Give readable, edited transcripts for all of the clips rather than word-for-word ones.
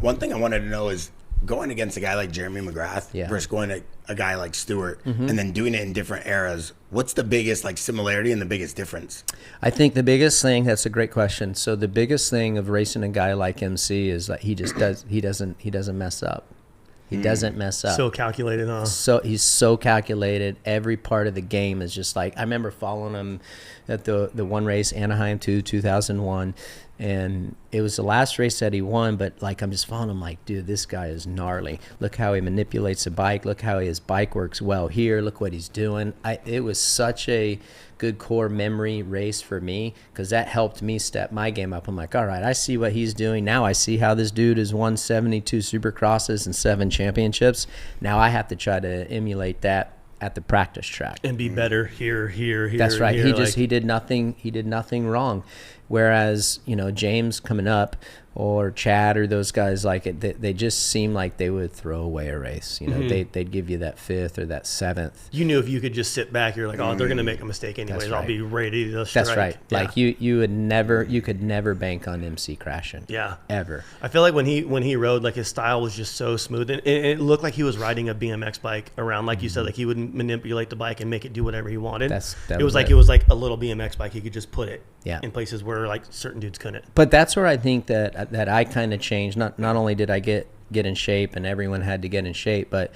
One thing I wanted to know is going against a guy like Jeremy McGrath versus going to a guy like Stewart and then doing it in different eras. What's the biggest similarity and the biggest difference? I think the biggest thing, that's a great question. So the biggest thing of racing a guy like MC is that he doesn't mess up. He doesn't mess up. So calculated, huh? So he's so calculated. Every part of the game is just like, I remember following him at the one race, Anaheim 2001, and it was the last race that he won, but I'm just following him like, dude, this guy is gnarly. Look how he manipulates the bike. Look how his bike works well here. Look what he's doing. It was such a good core memory race for me because that helped me step my game up. I'm like, all right, I see what he's doing. Now I see how this dude has won 72 Supercrosses and 7 championships. Now I have to try to emulate that at the practice track and be better here. That's right. Here, he did nothing wrong. Whereas, James coming up or Chad or those guys, they just seem like they would throw away a race. They'd give you that 5th or that 7th. You knew if you could just sit back, you're like, oh, they're going to make a mistake anyways. Right. I'll be ready to strike. That's right. Yeah. You could never bank on MC crashing. Yeah. Ever. I feel like when he rode, his style was just so smooth, and it looked like he was riding a BMX bike around, like you said, he would manipulate the bike and make it do whatever he wanted. It was like a little BMX bike. He could just put it in places where certain dudes couldn't. But that's where I think that I kind of changed. Not only did I get in shape, and everyone had to get in shape, but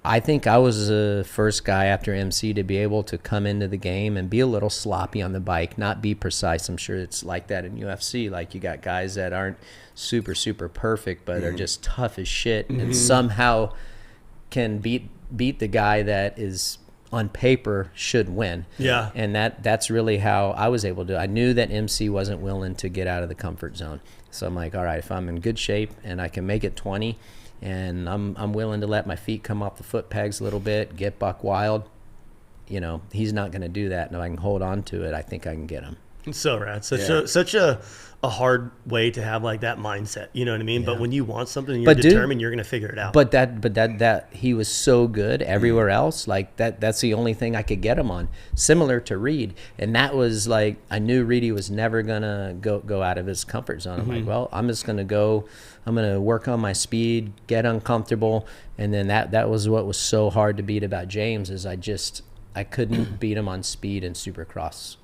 I think I was the first guy after MC to be able to come into the game and be a little sloppy on the bike, not be precise. I'm sure it's like that in UFC. You got guys that aren't super, super perfect, but are just tough as shit and somehow can beat the guy that is on paper should win. Yeah. And that's really how I was able to. I knew that MC wasn't willing to get out of the comfort zone. So I'm like, all right, if I'm in good shape and I can make it 20 and I'm willing to let my feet come off the foot pegs a little bit, get buck wild, he's not going to do that. And if I can hold on to it, I think I can get him. It's so rad. Such a hard way to have that mindset. You know what I mean? Yeah. But when you want something and you're determined, you're going to figure it out. But that he was so good everywhere else. That's the only thing I could get him on. Similar to Reed. And that was I knew Reedy was never going to go out of his comfort zone. I'm like, well, I'm just going to go. I'm going to work on my speed, get uncomfortable. And then that was what was so hard to beat about James is I couldn't beat him on speed and Supercross.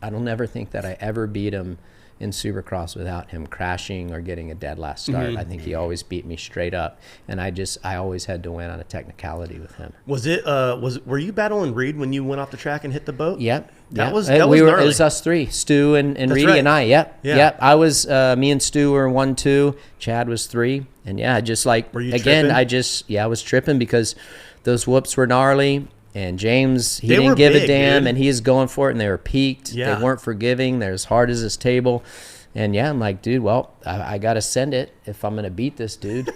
I don't ever think that I ever beat him in Supercross without him crashing or getting a dead last start. I think he always beat me straight up, and I always had to win on a technicality with him. Were you battling Reed when you went off the track and hit the boat? Yep. That was gnarly. It was us three, Stu and Reedy right. and I. Yep. I was me and Stu were 1-2. Chad was 3, and were you tripping? I was tripping because those whoops were gnarly. And James, he didn't give a damn, dude. And he was going for it, and they were peaked. Yeah. They weren't forgiving. They're as hard as this table. And, I'm like, dude, well, I got to send it if I'm going to beat this dude.